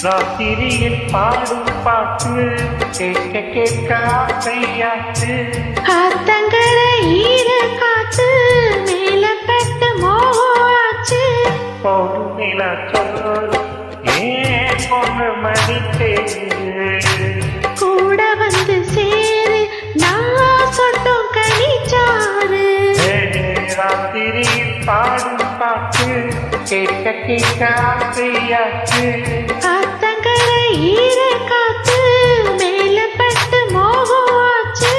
ராத்திரியில் பாடும் பாட்டு கேட்க கேட்க ஆசையாச்சு. ஆத்தங்கரை ஈர காத்து மேல கட்டு மோச்சு. போடும் நிலா சொல்லு ஏன் பொண்ணு மதித்தேரு கூட வந்து சேரு நான் சொட்டும் கனிச்சாரு. ராத்திரியில் பாடும் பாட்டு கேட்க கேட்க ஆசையாச்சு. ஆத்தங்கரை ஈர காத்து மேல பட்டு மோச்சு.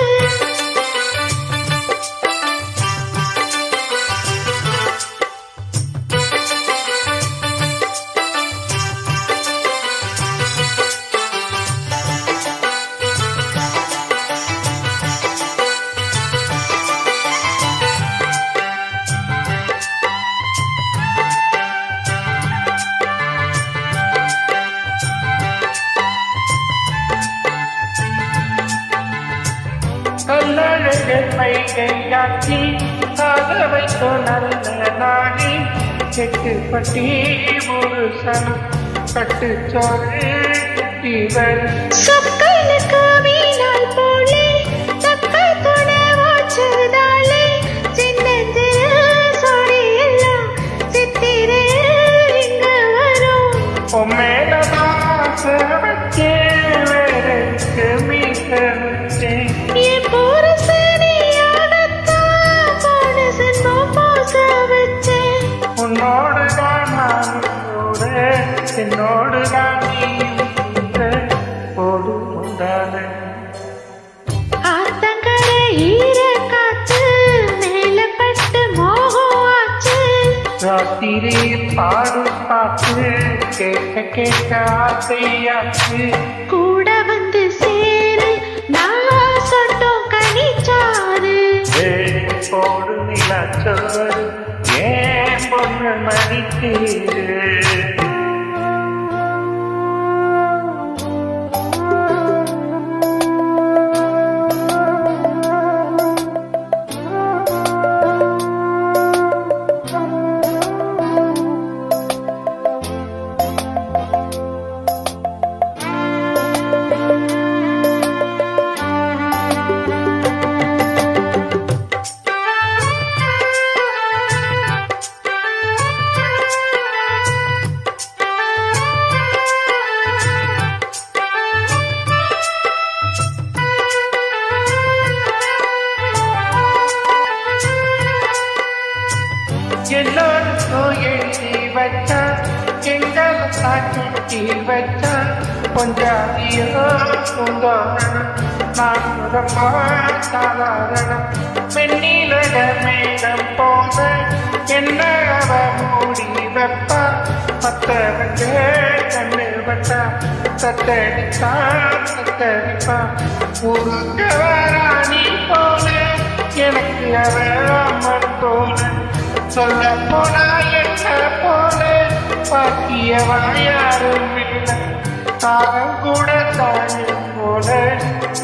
கல்லழகை கையாக்கி காதவை நல்ல நாடி கெட்டு பட்டி ஒரு சனம் கட்டு சோறு இவர் சொக்கனுக்கு வீணால் போலே தக்கை துணை வாச்சதாலே சின்னஞ்சிறு சொடி எல்லாம் சித்திரே இங்க வரும். உம்மேலதான் வச்சே வேறக்கு மீச வச்சேன். என் புருஷனியாகத்தான் மனசு மோச வச்சேன். உன்னோடுதான் நான் என்னோடுதான் போடு உண்டான. ஆத்தங்கரை ஈர காத்து மேல பட்டு மோச்சு. ராத்திரியில் பாடும் பாட்டு கேட்க கேட்க ஆசையாச்சு. கூட வந்து சேரு நான் சொட்டும் கனிச்சாரு. போடு நிலா சொல்லு ஏன் பொண்ணு மதித்தேரு. எல்லோருக்கும் எழுதி வச்சான் எங்களை காட்டி வச்சான். கொஞ்சாதியோ சுந்தோரணம் நான்குரமா சாதாரணம். வெண்ணிலக மேகம் போல என்ன அவ மூடி வைப்பா. மத்தவங்க கண்ணு வச்சா சத்தடிப்பா சத்தடிப்பா. முருங்க வராணி போல எனக்கு அவ அம்மன் போல. சொல்ல போனா என்ன போல பாக்கியவா யாரும் இல்லை. தாகம் கூட தாயும் போல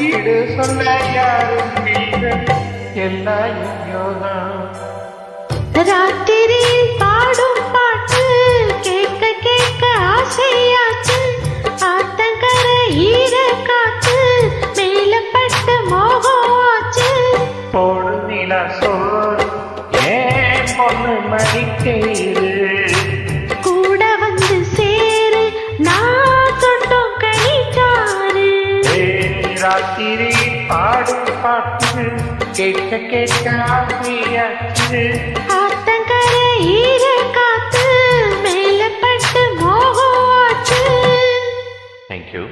ஈடு சொல்ல யாரும் இல்லை. எல்லாம் யோகம். ராத்திரியில் பாடும் பாட்டு கேட்க கேட்க ஆசையாச்சு. ஆத்தங்கரை ஈர காத்து மேல பட்டு மோச்சு. போடு நிலா சோறு ஏன் பொண்ணு மதித்தேரு. கூட வந்து சேரு நான் சொட்டும் கனிச்சாரு. ராத்திரி பாடும் பாட்டு கேட்க கேட்க ஆசையாச்சு. ஆத்தங்கரை ஈர காத்து மேல பட்டு மோச்சு. Thank you.